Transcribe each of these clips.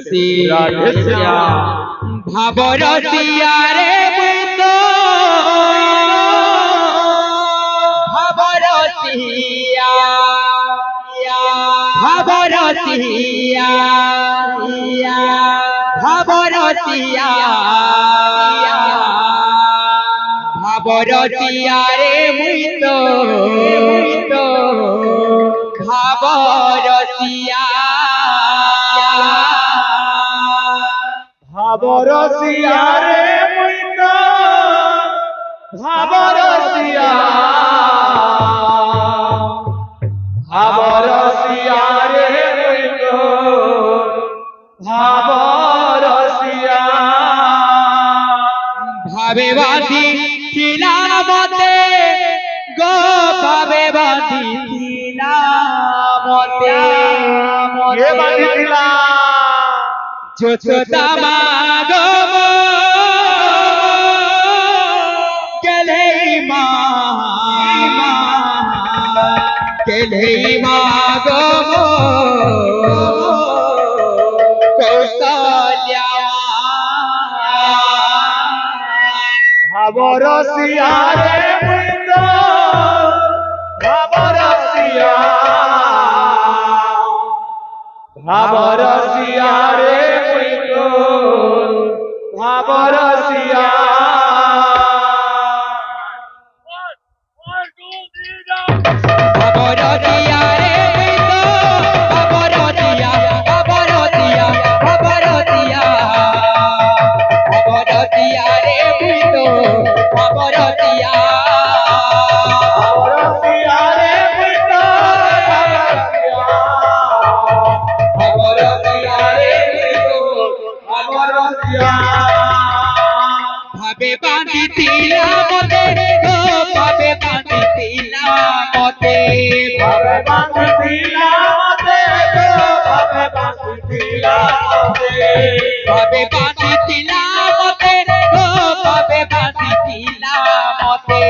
श्याम भावरसिया रे मुतो भावरसिया भावरसिया भावरसिया भावरसिया रे मुतो भावरसिया भावरसिया रे मुइतो भावरसिया भावरसिया रे मुइतो भावरसिया भावे बांधी थिला मते गो भावे बांधी थिला मते ये बांधिला जो छोटा मागो गले मागो कौशल्या भावरसिया रे मुइतो भावरसिया भावरसिया रे मुइतो भावरसिया भावरसिया रे मुइतो भावरसिया भावरसिया भावरसिया भावरसिया रे मुइतो भावरसिया भावरसिया रे मुइतो भावरसिया रे मुइतो भावरसिया भावे बांधी थिला मते गो भावे बांधी थिला मते भावे बांधिला मते गो भावे बांधिला मते भावे बांधी थिला मते गो भावे बांधी थिला मते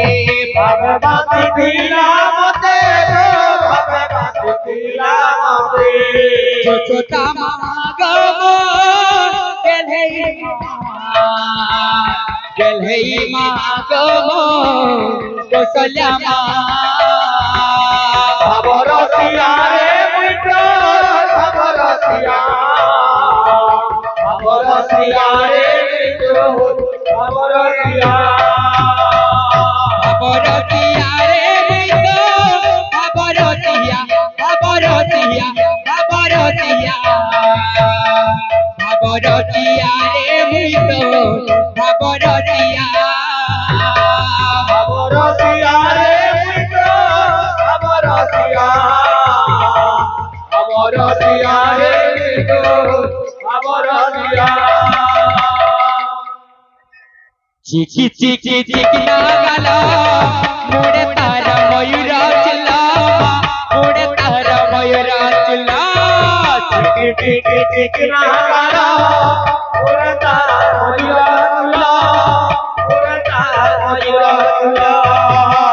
भावे बांधिला मते गो भावे बांधिला मते जो छोटा मागो गलहई मागो कौशल्या भावरसिया रे मुइतो भावरसिया भावरसिया रे मुइतो भावरसिया भावरसिया रे मुइतो भावरसिया भावरसिया भावरसिया भावरसिया रे मुइतो भावरसिया भावरसिया रे मुइतो भावरसिया भावरसिया रे मुइतो भावरसिया चिकी चिकी चिकना गाला मुड़े तारा मयूरा चला मुड़े तारा मयूरा चला चिकी चिकी चिकना गाला मुड़े तारा मयूरा चला मुड़े तारा मयूरा चला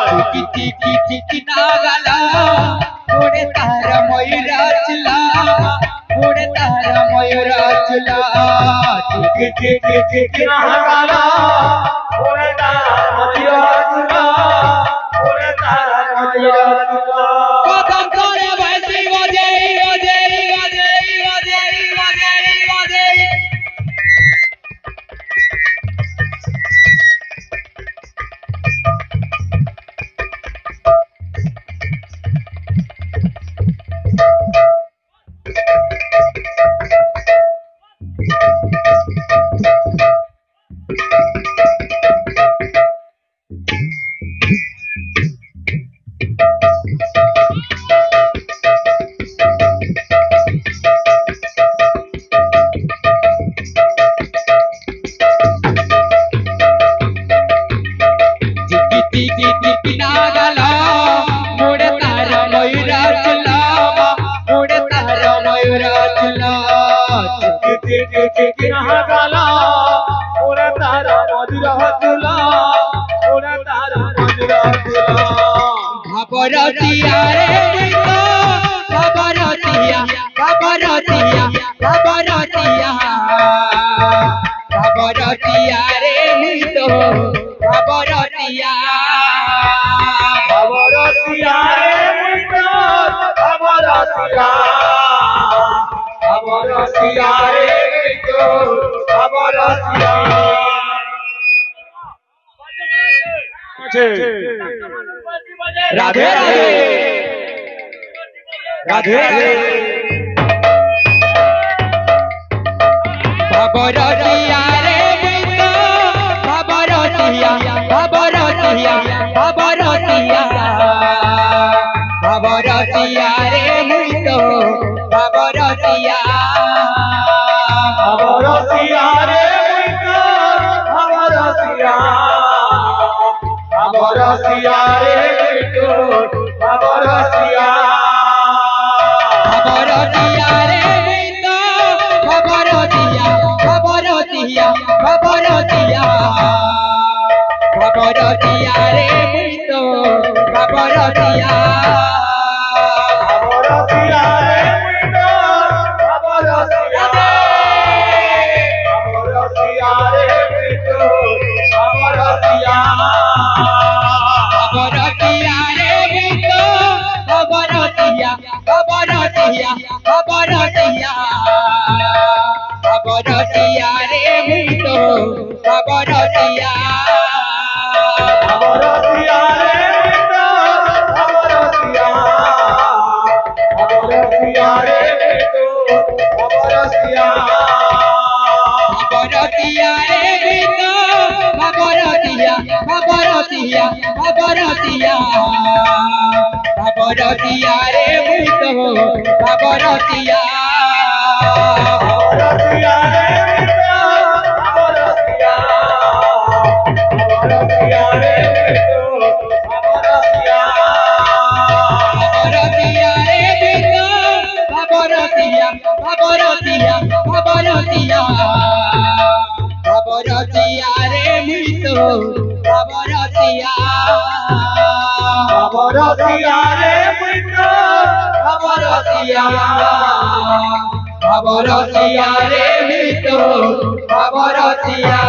चिकी चिकी चिकना गाला मुड़े तारा मयूरा चला मुड़े तारा मयूरा चला चिकी चिकी चिकना गाला मुड़े तारा मयूरा चला मुड़े तारा मयूरा चला कदम करे वैसी बजे बजे बजे बजे बजे बजे खबरतिया रे मुइतो खबरतिया खबरतिया खबरतिया রাধে রাধে রাধে রাধে ভবরতিয়া রে মিত ভবরতিয়া ভবরতিয়া ভবরতিয়া ভবরতিয়া রে মিত ভবরতিয়া ভবরতিয়া রে মিত ভবরতিয়া ভবরতিয়া রে মিত ভবরতিয়া ভবরতিয়া রে মিত ভবরতিয়া ভবরতিয়া ভবরতিয়া ভবরতিয়া রে মিত ভবরতিয়া ভবরতিয়া রে মিত ভবরতিয়া ভবরতিয়া রে মিত ভবরতিয়া ভবরতিয়া রে মিত ভবরতিয়া ভবরতিয়া ভবরতিয়া ভবরতিয়া রে মিত ভবরতিয়া ভবরতিয়া রে মিত ভবরতিয়া ভবরতিয়া রে মিত ভবরতিয়া ভবরতিয়া রে মিত ভবরতিয়া ভবরতিয়া ভবরতিয়া ভবরতিয়া রে মিত ভবরতিয়া ভবরতিয়া রে মিত ভবরতিয়া ভবরতিয়া রে মিত ভবরতিয়া ভবরতিয়া রে মিত ভবরতিয়া ভবরতিয়া ভবরতিয়া ভবরতিয়া রে মিত ভবরতিয়া ভবরতিয়া রে মিত ভবরতিয়া ভবরতিয়া রে মিত ভবরতিয়া